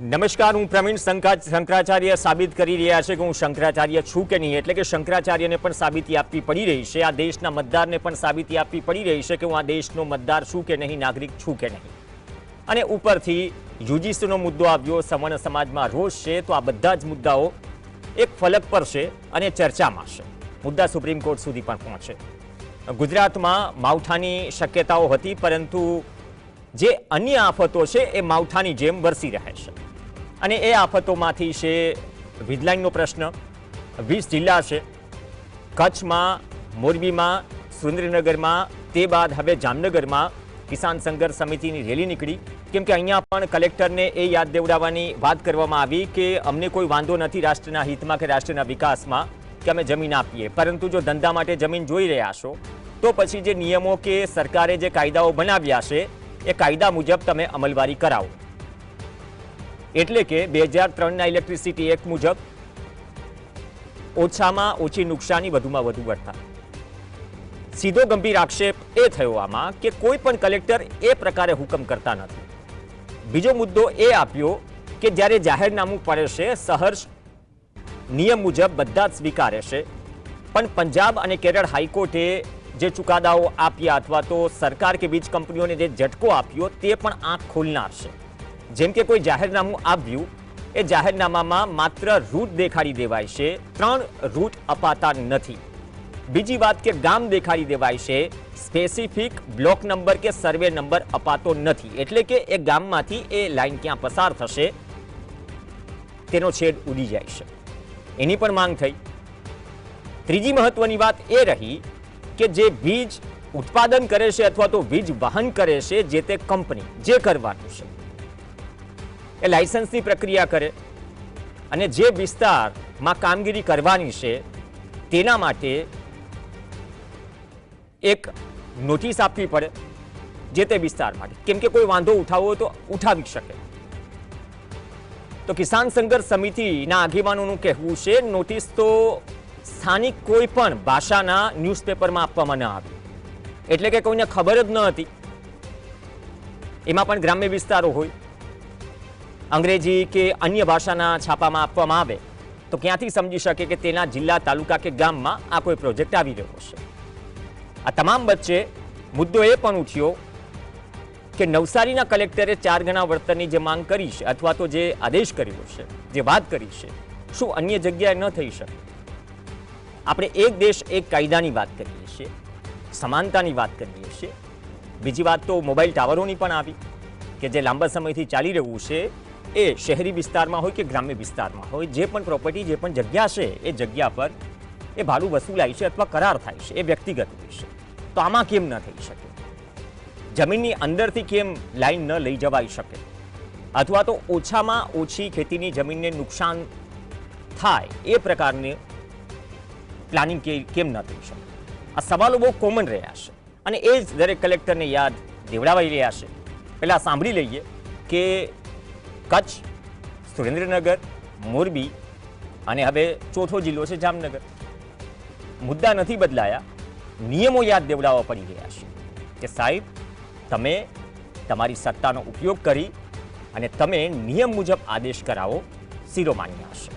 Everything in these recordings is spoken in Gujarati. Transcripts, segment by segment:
નમસ્કાર, હું પ્રવીણ શંકરાચાર્ય સાબિત કરી રહ્યા છે કે હું શંકરાચાર્ય છું કે નહીં, એટલે કે શંકરાચાર્યને પણ સાબિતી આપવી પડી રહી છે, આ દેશના મતદારને પણ સાબિતી આપવી પડી રહી છે કે હું આ દેશનો મતદાર છું કે નહીં, નાગરિક છું કે નહીં. અને ઉપરથી યુજીસીનો મુદ્દો આવ્યો, સવર્ણ સમાજમાં રોષ છે, તો આ બધા જ મુદ્દાઓ એક ફલક પર છે અને ચર્ચામાં છે. મુદ્દા સુપ્રીમ કોર્ટ સુધી પણ પહોંચે. ગુજરાતમાં માવઠાની શક્યતાઓ હતી, પરંતુ જે અન્ય આફતો છે એ માવઠાની જેમ વરસી રહે છે. અને એ આફતોમાંથી છે વીજ લાઇનનો પ્રશ્ન. 20 જિલ્લા છે, કચ્છમાં, મોરબીમાં, સુરેન્દ્રનગરમાં, તે બાદ હવે જામનગરમાં કિસાન સંઘર્ષ સમિતિની રેલી નીકળી. કેમ કે અહીંયા પણ કલેક્ટરને એ યાદ દેવડાવવાની વાત કરવામાં આવી કે અમને કોઈ વાંધો નથી રાષ્ટ્રના હિતમાં કે રાષ્ટ્રના વિકાસમાં કે અમે જમીન આપીએ, પરંતુ જો ધંધા માટે જમીન જોઈ રહ્યા છો તો પછી જે નિયમો કે સરકારે જે કાયદાઓ બનાવ્યા છે એ કાયદા મુજબ તમે અમલવારી કરાવો. એટલે કે 2003ના ઇલેક્ટ્રિસિટી એક્ટ મુજબ ઓછામાં ઓછી નુકસાની, વધુમાં વધુ વળતર. સીધો ગંભીર આક્ષેપ એ થયો આમાં કે કોઈ પણ કલેક્ટર એ પ્રકારે હુકમ કરતા નથી. બીજો મુદ્દો એ આપ્યો કે જ્યારે જાહેરનામું પડે છે સહર્ષ નિયમ મુજબ બધા જ સ્વીકારે છે, પણ પંજાબ અને કેરળ હાઈકોર્ટે જે ચુકાદાઓ આપ્યા અથવા તો સરકાર કે વીજ કંપનીઓને જે ઝટકો આપ્યો તે પણ આંખ ખોલનાર છે. જેમ કે કોઈ જાહેરનામું આવ્યું, એ જાહેરનામામાં માત્ર રૂટ દેખાડી દેવાય છે, 3 રૂટ અપાતા નથી. બીજી વાત કે ગામ દેખાડી દેવાય છે, સ્પેસિફિક બ્લોક નંબર કે સર્વે નંબર અપાતો નથી. એટલે કે એ ગામમાંથી એ લાઈન ક્યાં પસાર થશે તેનો છેદ ઉડી જાય છે. એની પણ માંગ થઈ. ત્રીજી મહત્વની વાત એ રહી કે જે વીજ ઉત્પાદન કરે છે અથવા તો વીજ વહન કરે છે જે તે કંપની, જે કરવાનું છે એ લાયસન્સની પ્રક્રિયા કરે અને જે વિસ્તારમાં કામગીરી કરવાની છે તેના માટે એક નોટિસ આપવી પડે જે તે વિસ્તાર માટે. કેમ કે કોઈ વાંધો ઉઠાવવો હોય તો ઉઠાવી શકે. તો કિસાન સંઘર્ષ સમિતિના આગેવાનોનું કહેવું છે નોટિસ તો સ્થાનિક કોઈ પણ ભાષાના ન્યૂઝપેપરમાં આપવામાં ન આવી, એટલે કે કોઈને ખબર જ ન હતી. એમાં પણ ગ્રામ્ય વિસ્તારો હોય, અંગ્રેજી કે અન્ય ભાષાના છાપામાં આપવામાં આવે તો ક્યાંથી સમજી શકે કે તેના જિલ્લા, તાલુકા કે ગામમાં આ કોઈ પ્રોજેક્ટ આવી રહ્યો છે. આ તમામ વચ્ચે મુદ્દો એ પણ ઉઠ્યો કે નવસારીના કલેક્ટરે 4 ગણા વળતરની જે માંગ કરી છે અથવા તો જે આદેશ કર્યો છે, જે વાત કરી છે, શું અન્ય જગ્યાએ ન થઈ શકે? આપણે એક દેશ એક કાયદાની વાત કરીએ છીએ, સમાનતાની વાત કરીએ છીએ. બીજી વાત તો મોબાઈલ ટાવરોની પણ આવી કે જે લાંબા સમયથી ચાલી રહ્યું છે, એ શહેરી વિસ્તારમાં હોય કે ગ્રામ્ય વિસ્તારમાં હોય, જે પણ પ્રોપર્ટી, જે પણ જગ્યા છે એ જગ્યા પર એ ભાડું વસૂલાય છે અથવા કરાર થાય છે, એ વ્યક્તિગત હોય છે. તો આમાં કેમ ન થઈ શકે? જમીનની અંદરથી કેમ લાઈન ન લઈ જવાઈ શકે? અથવા તો ઓછામાં ઓછી ખેતીની જમીનને નુકસાન થાય એ પ્રકારની પ્લાનિંગ કેમ ન થઈ શકે? આ સવાલો બહુ કોમન રહ્યા છે અને એ જ દરેક કલેક્ટરને યાદ દેવડાવાઈ રહ્યા છે. પહેલાં સાંભળી લઈએ કે કચ્છ, સુરેન્દ્રનગર, મોરબી અને હવે ચોથો જિલ્લો છે જામનગર. મુદ્દા નથી બદલાયા, નિયમો યાદ દેવડાવવા પડી રહ્યા છે કે સાહેબ તમે તમારી સત્તાનો ઉપયોગ કરી અને તમે નિયમ મુજબ આદેશ કરાવો, શિરોમાન્ય હશે.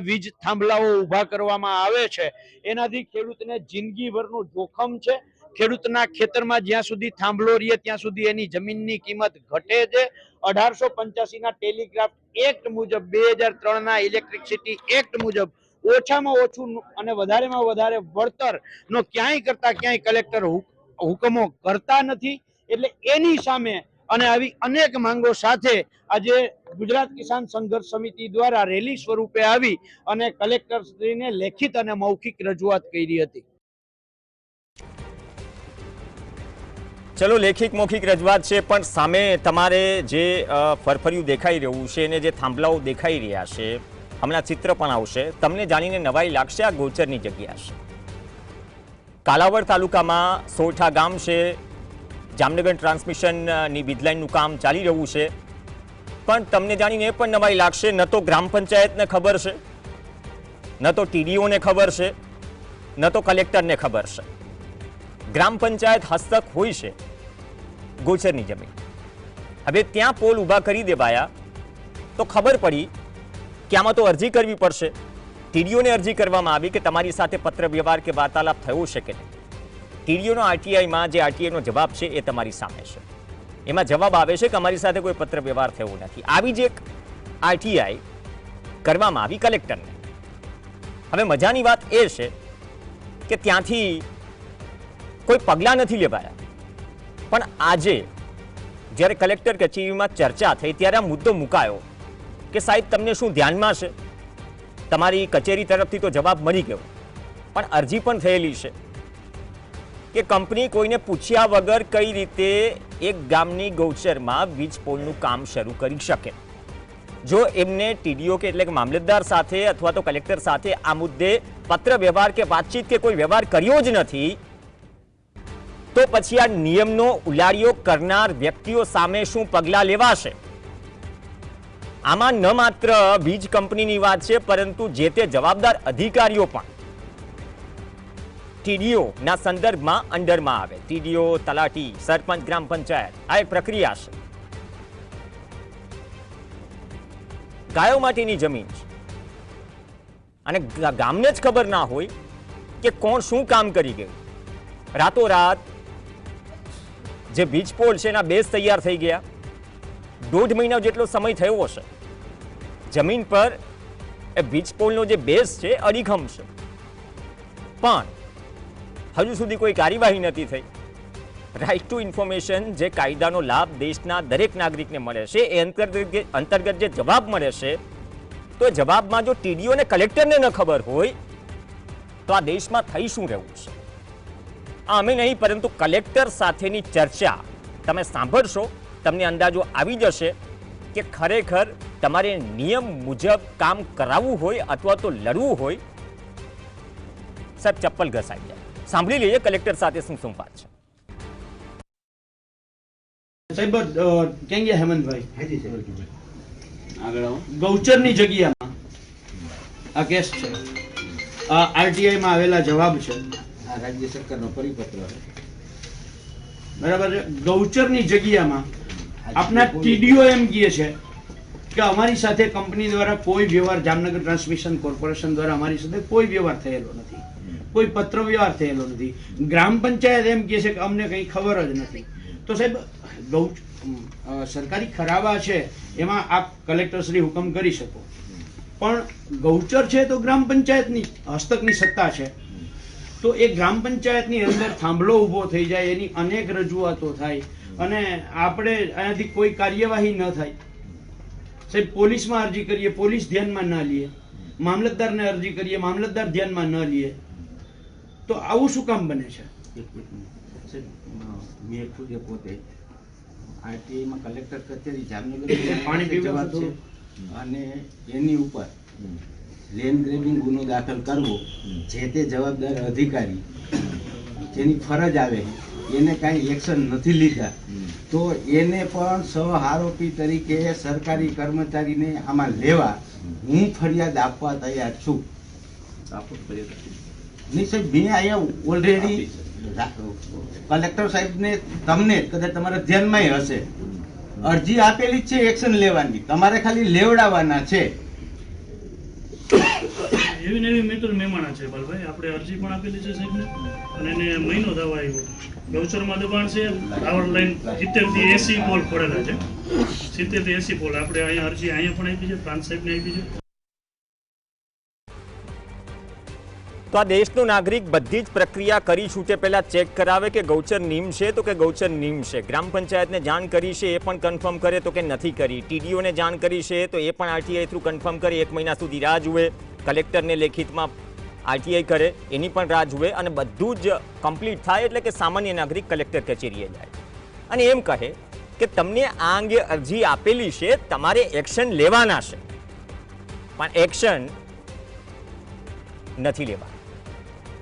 વીજ થાંભલાઓ ઉભા કરવામાં આવે છે એનાથી ખેડૂતને જિંદગીભરનું જોખમ છે. ખેડૂતના ખેતરમાં જ્યાં સુધી થાંભલો રહે ત્યાં સુધી એની જમીનની કિંમત ઘટે છે. 1885ના ટેલિગ્રાફ એક્ટ મુજબ, 2003ના ઇલેક્ટ્રિસિટી એક્ટ મુજબ ઓછામાં ઓછું અને વધારેમાં વધારે વળતરનો ક્યાંય કલેક્ટર હુકમો કરતા નથી. એટલે એની સામે અને આવી અનેક માંગો સાથે આજે ગુજરાત કિસાન સંઘર્ષ સમિતિ દ્વારા રેલી સ્વરૂપે આવી અને કલેક્ટરશ્રીને લેખિત અને મૌખિક રજૂઆત કરી હતી. ચલો, લેખિત મૌખિક રજૂઆત છે, પણ સામે તમારે જે ફરફર્યું દેખાઈ રહ્યું છે અને જે થાંભલાઓ દેખાઈ રહ્યા છે, હમણાં ચિત્ર પણ આવશે, તમને જાણીને નવાઈ લાગશે. આ ગોચરની જગ્યા છે. કાલાવડ તાલુકામાં સોરઠા ગામ છે. જામનગર ટ્રાન્સમિશનની વીજ લાઇનનું કામ ચાલી રહ્યું છે. પણ તમને જાણીને એ પણ નવાઈ લાગશે, ન તો ગ્રામ પંચાયતને ખબર છે, ન તો ટીડીઓને ખબર છે, ન તો કલેક્ટરને ખબર છે. ગ્રામ પંચાયત હસ્તક હોય છે ગોચરની જમીન, હવે ત્યાં પોલ ઊભા કરી દેવાયા તો ખબર પડી કે આમાં તો અરજી કરવી પડશે. ટીડીઓને અરજી કરવામાં આવી કે તમારી સાથે પત્ર વ્યવહાર કે વાર્તાલાપ થયો છે કે નહીં. ટીડીઓનો આરટીઆઈમાં જે આરટીઆઈનો જવાબ છે એ તમારી સામે છે. એમાં જવાબ આવે છે કે અમારી સાથે કોઈ પત્ર વ્યવહાર થયો નથી. આવી જ એક આરટીઆઈ કરવામાં આવી કલેક્ટરને. હવે મજાની વાત એ છે કે ત્યાંથી કોઈ પગલાં નથી લેવાયા. પણ આજે જ્યારે કલેક્ટર કચેરીમાં ચર્ચા થઈ ત્યારે આ મુદ્દો મુકાયો કે સાહેબ તમને શું ધ્યાનમાં છે, તમારી કચેરી તરફથી તો જવાબ મળી ગયો, પણ અરજી પણ થયેલી છે કે કંપની કોઈને પૂછ્યા વગર કઈ રીતે એક ગામની ગૌચરમાં વીજ પોલનું કામ શરૂ કરી શકે. જો એમને ટીડીઓ કે એટલે કે મામલતદાર સાથે અથવા તો કલેક્ટર સાથે આ મુદ્દે પત્ર વ્યવહાર કે વાતચીત કે કોઈ વ્યવહાર કર્યો જ નથી, તો પછી આ નિયમનો ઉલાળ્યો કરનાર વ્યક્તિઓ સામે શું પગલાં લેવાશે? આમાં ન માત્ર વીજ કંપનીની વાત છે, પરંતુ જે તે જવાબદાર અધિકારીઓ પણ ટીડીઓ ના સંદર્ભમાં અંડરમાં આવે. ટીડીઓ, તલાટી, સરપંચ, ગ્રામ પંચાયત, આ એક પ્રક્રિયા છે. ગાયો માટેની જમીન છે અને ગામને જ ખબર ના હોય કે કોણ શું કામ કરી ગયું. રાતોરાત જે વીજ પોલ છે એના બેઝ તૈયાર થઈ ગયા. 1.5 મહિના જેટલો સમય થયો હશે. જમીન પર એ વીજ પોલનો જે બેઝ છે અડીખમ છે, પણ હજુ સુધી કોઈ કાર્યવાહી નથી થઈ. રાઇટ ટુ ઇન્ફોર્મેશન જે કાયદાનો લાભ દેશના દરેક નાગરિકને મળે છે એ અંતર્ગત જે જવાબ મળે છે, તો એ જવાબમાં જો ટીડીઓ અને કલેક્ટરને ન ખબર હોય તો આ દેશમાં થઈ શું રહ્યું છે? અમે નહીં, પરંતુ કલેક્ટર સાથેની ચર્ચા તમે સાંભળશો, તમને અંદાજો આવી જશે કે ખરેખર તમારે નિયમ મુજબ કામ કરાવવું હોય અથવા તો લડવું હોય, સાહેબ ચપ્પલ ઘસાઈ જાય. સાંભળી લઈએ કલેક્ટર સાથે શું શું વાત છે. સાહેબ ક્યાં ગયા હેમંતભાઈ? આગળ આવો. ગૌચરની જગ્યામાં આ કેસ છે, આ આરટીઆઈ માં આવેલા જવાબ છે, આ રાજ્ય સરકારનો પરિપત્ર છે. બરાબર છે. ગૌચરની જગ્યામાં આપના ટીડીઓ એમ કહે છે કે અમારી સાથે કંપની દ્વારા કોઈ વ્યવહાર, જામનગર ટ્રાન્સમિશન કોર્પોરેશન દ્વારા અમારી સાથે કોઈ વ્યવહાર થયેલો નથી, કોઈ પત્ર વ્યવહાર થયેલો નથી. ગ્રામ પંચાયત એમ કહે છે કે અમને કંઈ ખબર જ નથી. તો સાહેબ સરકારી ખરાબા છે એમાં આપ કલેક્ટર શ્રી હુકમ કરી શકો, પણ ગૌચર છે તો ગ્રામ પંચાયતની હસ્તકની સત્તા છે. તો એ ગ્રામ પંચાયતની અંદર થાંભલો ઊભો થઈ જાય, એની અનેક રજૂઆતો થાય અને આપણે અહીંયાથી કોઈ કાર્યવાહી ન થાય. સાહેબ પોલીસમાં અરજી કરીએ, પોલીસ ધ્યાનમાં ના લે, મામલતદારને અરજી કરીએ, મામલતદાર ધ્યાનમાં ન લે, તો આવું શું કામ બને છે? મેં ખુદ પોતે આરટીઆઈમાં કલેક્ટર કચેરી જામનગર પાણી પીવા છે અને એની ઉપર લેન્ડ ગ્રેબિંગ ગુનો દાખલ કરવો, જે તે જવાબદાર અધિકારી જેની ફરજ આવે એને કાંઈ એક્શન નથી લીધા, તો એને પણ સહ આરોપી તરીકે સરકારી કર્મચારીને આમાં લેવા હું ફરિયાદ આપવા તૈયાર છું. નહીં સાહેબ, મેં અહીંયા ઓલરેડી કલેક્ટર સાહેબને, તમને કદાચ તમારા ધ્યાનમાં હશે, અરજી આપેલી જ છે એક્શન લેવાની, તમારે ખાલી લેવડાવવાના છે. એવી ને એવી મિત્ર મહેમાન છે બાલભાઈ, આપણે અરજી પણ આપેલી છે સાહેબને અને એને મહિનો થવા આવ્યો. ગૌચરમાં દબાણ છે, ટાવર લાઈન 70 થી 80 પોલ પડેલા છે, 70 થી 80 પોલ. આપણે અહીંયા અરજી અહીંયા પણ આપી છે, પ્રાંત સાહેબને આપી છે. તો આ દેશનો નાગરિક બધી જ પ્રક્રિયા કરી છૂટે પહેલા ચેક કરાવે કે ગૌચર નિયમ છે તો કે ગૌચર નિયમ છે. ગ્રામ પંચાયતને જાણ કરી છે એ પણ કન્ફર્મ કરે તો કે નથી કરી. ટીડીઓને જાણ કરી છે તો એ પણ આરટીઆઈ થ્રુ કન્ફર્મ કરે, 1 મહિના સુધી રાહ જુએ. કલેક્ટરને લેખિતમાં આરટીઆઈ કરે એની પણ રાહ જુએ અને બધું જ કમ્પ્લીટ થાય એટલે કે સામાન્ય નાગરિક કલેક્ટર કચેરીએ જાય અને એમ કહે કે તમને આ અંગે અરજી આપેલી છે, તમારે એક્શન લેવાના છે, પણ એક્શન નથી લેવા.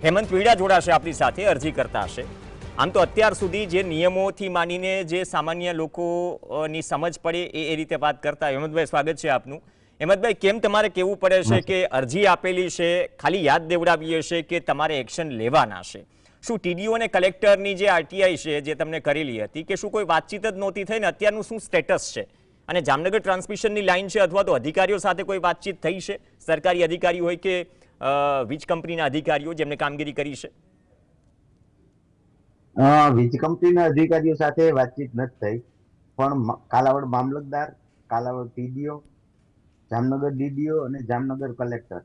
હેમંત વીડા જોડાશે આપણી સાથે, અરજી કરતા હશે. આમ તો અત્યાર સુધી જે નિયમોથી માનીને જે સામાન્ય લોકોની સમજ પડે એ રીતે વાત કરતા. હેમંતભાઈ, સ્વાગત છે આપનું. હેમંતભાઈ, કેમ તમારે કહેવું પડે છે કે અરજી આપેલી છે, ખાલી યાદ દેવડાવીએ છે કે તમારે એક્શન લેવાના છે? શું ટીડીઓ અને કલેક્ટરની જે આરટીઆઈ છે જે તમને કરેલી હતી કે શું કોઈ વાતચીત જ નહોતી થઈ ને અત્યારનું શું સ્ટેટસ છે? અને જામનગર ટ્રાન્સમિશનની લાઈન છે અથવા તો અધિકારીઓ સાથે કોઈ વાતચીત થઈ છે? સરકારી અધિકારી હોય કે વીજ કંપનીના અધિકારીઓ જેમને કામગીરી કરી છે? વીજ કંપનીના અધિકારીઓ સાથે વાતચીત નથી થઈ, પણ કાલાવડ મામલતદાર, કાલાવડ ટીડીઓ, જામનગર ડીડીઓ અને જામનગર કલેક્ટર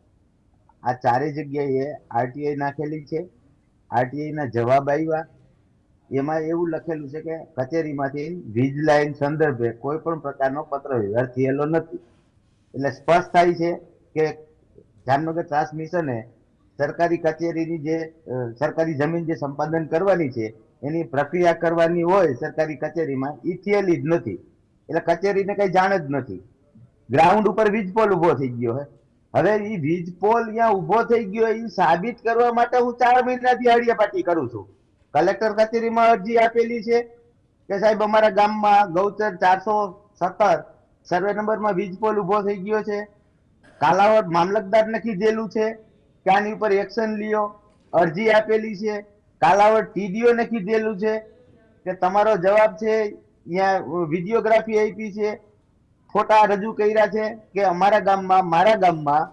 આ ચારેય જગ્યાએ આરટીઆઈ નાખેલી છે. આરટીઆઈ ના જવાબ આવ્યા, એમાં એવું લખેલું છે કે કચેરીમાંથી વીજ લાઈન સંદર્ભે કોઈ પણ પ્રકારનો પત્ર વ્યવહાર થયેલો નથી. એટલે સ્પષ્ટ થાય છે કે જામનગર ટ્રાન્સમિશને સરકારી કચેરીની જે સરકારી જમીન જે સંપાદન કરવાની છે એની પ્રક્રિયા કરવાની હોય સરકારી કચેરીમાં એ થયેલી જ નથી. એટલે કચેરીને કઈ જાણ જ નથી. ગ્રાઉન્ડ ઉપર વીજ પોલ ઉભો થઈ ગયો છે. હવે એ વીજ પોલ ત્યાં ઉભો થઈ ગયો એ સાબિત કરવા માટે હું 4 મહિનાથી હળિયાપાટી કરું છું. કલેક્ટર કચેરીમાં અરજી આપેલી છે કે સાહેબ અમારા ગામમાં ગૌચર 417 સર્વે નંબરમાં વીજ પોલ ઉભો થઈ ગયો છે. કાલાવડ મામલતદાર ને કીધેલું છે કે આની ઉપર એક્શન લ્યો, અરજી આપેલી છે. કાલાવડ ટીડીઓ ને કીધેલું છે કે તમારો જવાબ છે, અહીંયા વિડીયોગ્રાફી આપી છે, ફોટા રજૂ કર્યા છે કે અમારા ગામમાં મારા ગામમાં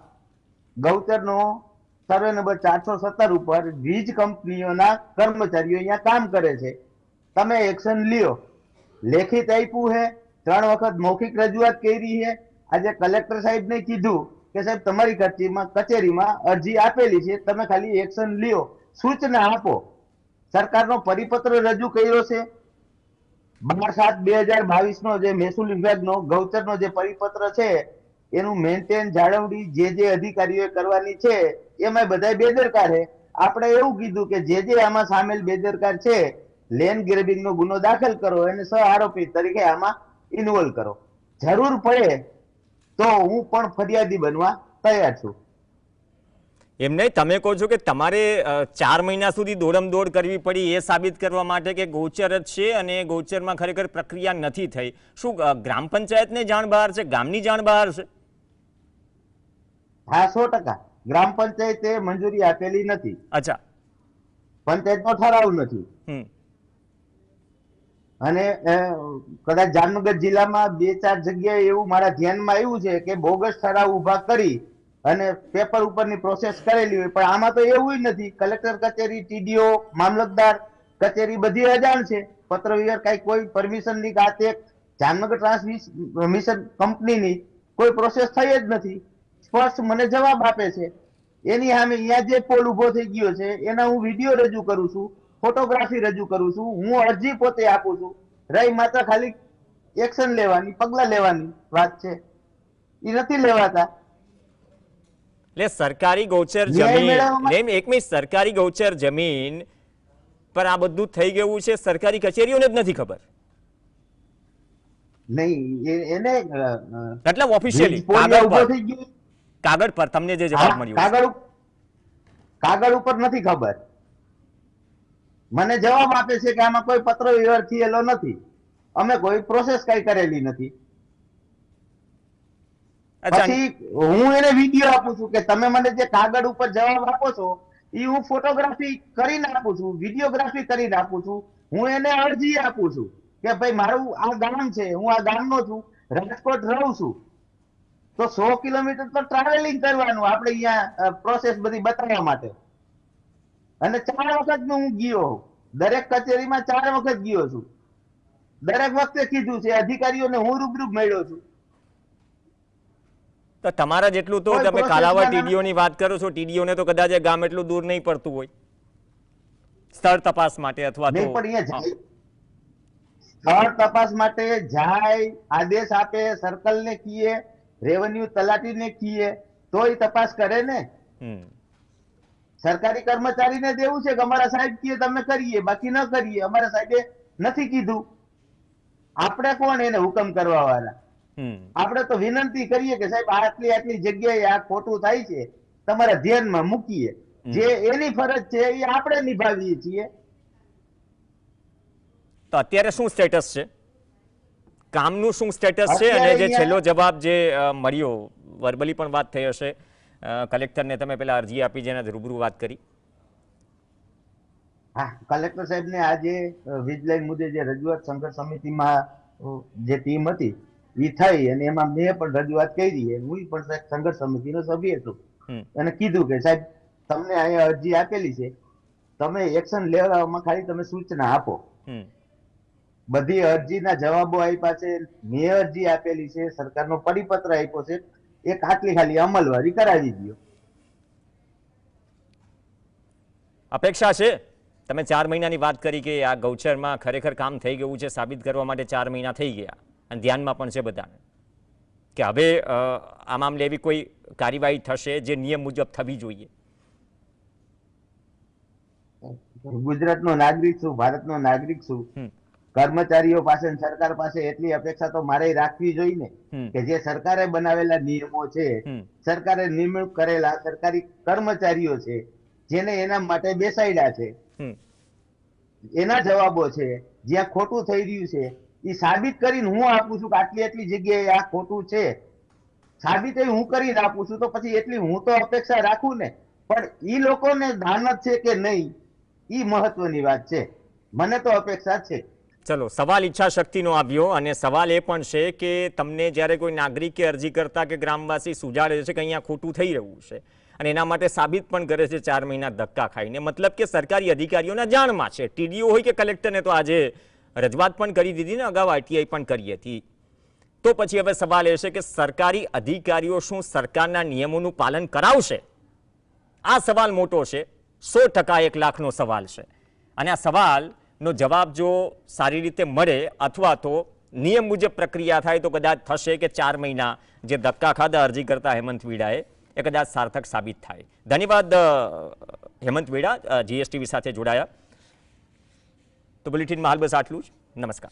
ગૌચરનો સર્વે નંબર 417 ઉપર વીજ કંપનીઓના કર્મચારીઓ અહીંયા કામ કરે છે, તમે એક્શન લ્યો. લેખિત આપ્યું છે, 3 વખત મૌખિક રજૂઆત કરી છે. આજે કલેક્ટર સાહેબને કીધું કે સાહેબ તમારી કચેરીમાં અરજી આપેલી છે, તમે ખાલી એક્શન લ્યો, સૂચના આપો. સરકારનો પરિપત્ર રજૂ કર્યો છે 12/7/2022 નો જે મહેસૂલ વિભાગનો ગૌચરનો જે પરિપત્ર છે એનું મેન્ટેન જાળવણી જે અધિકારીઓએ કરવાની છે એમાં બધા બેદરકાર છે. આપણે એવું કીધું કે જે આમાં સામેલ બેદરકાર છે લેન્ડ ગ્રેબિંગનો ગુનો દાખલ કરો અને સહ આરોપી તરીકે આમાં ઇન્વોલ્વ કરો. જરૂર પડે તો હું પણ ફરિયાદી બનવા તૈયાર છું. એમ નહીં, તમે કહો છો કે તમારે 4 મહિના સુધી દોડમદોડ કરવી પડી એ સાબિત કરવા માટે કે ગૌચર જ છે અને ગૌચરમાં ખરેખર પ્રક્રિયા નથી થઈ. શું ગ્રામ પંચાયતને જાણ બહાર છે, ગામની જાણ બહાર છે? હા, 100%. ગ્રામ પંચાયતે મંજૂરી આપેલી નથી. અચ્છા, પંચાયતનો ઠરાવ નથી. અને કદાચ જામનગર જિલ્લામાં 2-4 જગ્યાએ એવું મારા ધ્યાનમાં આવ્યું છે કે બોગસ ઠરાવ ઉભા કરી અને પેપર ઉપરની પ્રોસેસ કરેલી હોય, પણ આમાં તો એવું નથી. કલેક્ટર કચેરી, ટીડીઓ, મામલતદાર કચેરી બધી અજાણ છે. પત્ર વ્યવહાર કઈ કોઈ પરમિશન ની વાત એક જામનગર ટ્રાન્સમિશન કંપનીની કોઈ પ્રોસેસ થઈ જ નથી. સ્પષ્ટ મને જવાબ આપે છે. એની સામે અહીંયા જે પોલ ઉભો થઈ ગયો છે એના હું વિડીયો રજૂ કરું છું, ફોટોગ્રાફી રજૂ કરું છું, હું અરજી પોતે આપું છું. રહી માત્ર ખાલી એક્શન લેવાની, પગલા લેવાની વાત છે, એ નથી લેવાતા. એટલે સરકારી ગૌચર જમીન, એક મિનિટ, સરકારી ગૌચર જમીન પર આ બધું થઈ ગયું છે, સરકારી કચેરીઓને જ નથી ખબર? નહીં, એને એટલે ઓફિશિયલી કાગળ પર તમને જે જવાબ મળ્યો કાગળ ઉપર નથી ખબર. મને જવાબ આપે છે કે આમાં કોઈ પત્ર વ્યવહાર થયેલો નથી, અમે કોઈ પ્રોસેસ કઈ કરેલી નથી. પછી હું એને વિડીયો આપું છું કે તમે મને જે કાગળ ઉપર જવાબ આપો છો એ હું ફોટોગ્રાફી કરીને આપું છું, વિડીયોગ્રાફી કરીને આપું છું. હું એને અરજી આપું છું કે ભાઈ મારું આ ગામ છે, હું આ ગામનો છું, રાજકોટ રહું છું, તો 100 કિલોમીટર તો ટ્રાવેલિંગ કરવાનું આપણે અહીંયા પ્રોસેસ બધી બતાવવા માટે. અને 4 વખત હું ગયો, દરેક કચેરીમાં 4 વખત ગયો છું. દરેક વખતે કીધું છે, અધિકારીઓને હું રૂબરૂ મળ્યો છું. તો તમારા જેટલું તો તમે કાલાવડ ટીડીઓની વાત કરો છો, ટીડીઓને તો કદાચ ગામ એટલું દૂર નહીં પડતું હોય સ્થળ તપાસ માટે, અથવા તો સ્થળ તપાસ માટે જાય, આદેશ આપે, સર્કલ ને કીએ, રેવન્યુ તલાટી ને કીએ તોય તપાસ કરે ને. સરકારી કર્મચારીને દેવું છે કે અમારા સાહેબ કીએ તમે કરીએ, બાકી ન કરીએ. અમારા સાહેબે નથી કીધું. આપણે કોણ એને હુકમ કરવા વાળા? આપણે તો વિનંતી કરીએ કે સાહેબ આટલી આટલી જગ્યાએ આ ખોટું થાય છે, તમારા ધ્યાનમાં મૂકીએ. જે એની ફરજ છે એ આપણે નિભાવીએ છીએ. તો અત્યારે શું સ્ટેટસ છે, કામનું શું સ્ટેટસ છે? અને જે છેલ્લો જવાબ જે મળ્યો, વર્બલી પણ વાત થઈ હશે, કલેક્ટરને તમે પેલા અરજી આપી જેના રૂબરૂ વાત કરી? હા, કલેક્ટર સાહેબને આજે વીજ લાઈન મુદ્દે જે રજૂઆત સંઘર્ષ સમિતિમાં જે ટીમ હતી એ થઈ અને એમાં મેં પણ રજૂઆત કરી. હું પણ સાહેબ સંઘર્ષ સમિતિનો સભ્ય છું અને કીધું કે સાહેબ તમને અહીંયા અરજી આપેલી છે, તમે એક્શન લેવામાં ખાલી તમે સૂચના આપો. બધી અરજીના જવાબો આપ્યા છે, મેં અરજી આપેલી છે, સરકારનો પરિપત્ર આપ્યો છે, એક આટલી ખાલી અમલવારી કરાવી દો. અપેક્ષા છે, તમે 4 મહિનાની વાત કરી કે આ ગૌચરમાં ખરેખર કામ થઈ ગયું છે, સાબિત કરવા માટે 4 મહિના થઈ ગયા અને ધ્યાનમાં પણ છે બધાને કે હવે આ મામલે એવી કોઈ કાર્યવાહી થશે જે નિયમ મુજબ થવી જોઈએ. ગુજરાતનો નાગરિક છું, ભારતનો નાગરિક છું. કર્મચારીઓ પાસે સરકાર પાસે એટલી અપેક્ષા તો મારે રાખવી જોઈએ ને કે જે સરકારે બનાવેલા નિયમો છે, સરકારે નિમણૂક કરેલા સરકારી કર્મચારીઓ છે, જેને એના માટે બેસાડ્યા છે, એના જવાબો છે, જ્યાં ખોટું થઈ રહ્યું છે એ સાબિત કરીને હું આપું છું કે આટલી આટલી જગ્યાએ આ ખોટું છે, સાબિત હું કરીને આપું છું, તો પછી એટલી હું તો અપેક્ષા રાખું ને. પણ ઈ લોકોને ધાનત છે કે નહીં ઈ મહત્વની વાત છે. મને તો અપેક્ષા છે. ચલો, સવાલ ઈચ્છા શક્તિનો આવ્યો અને સવાલ એ પણ છે કે તમને જ્યારે કોઈ નાગરિકે અરજી કરતા કે ગ્રામવાસી સુજાડે છે કે અહીંયા ખોટું થઈ રહ્યું છે અને એના માટે સાબિત પણ કરે છે 4 મહિના ધક્કા ખાઈને, મતલબ કે સરકારી અધિકારીઓના જાણમાં છે. ટીડીઓ હોય કે કલેક્ટરને તો આજે રજૂઆત પણ કરી દીધી ને, અગાઉ આરટીઆઈ પણ કરી હતી. તો પછી હવે સવાલ એ છે કે સરકારી અધિકારીઓ શું સરકારના નિયમોનું પાલન કરાવશે? આ સવાલ મોટો છે, 100% 1 લાખનો સવાલ છે. અને આ સવાલનો જવાબ જો સારી રીતે મળે અથવા તો નિયમ મુજબ પ્રક્રિયા થાય તો કદાચ થશે કે 4 મહિના જે ધક્કા ખાધા અરજી કરતા હેમંત વેડાએ એ કદાચ સાર્થક સાબિત થાય. ધન્યવાદ હેમંત વેડા, જીએસટીવી સાથે જોડાયા. તો બુલેટિનમાં હાલ બસ આટલું જ. નમસ્કાર.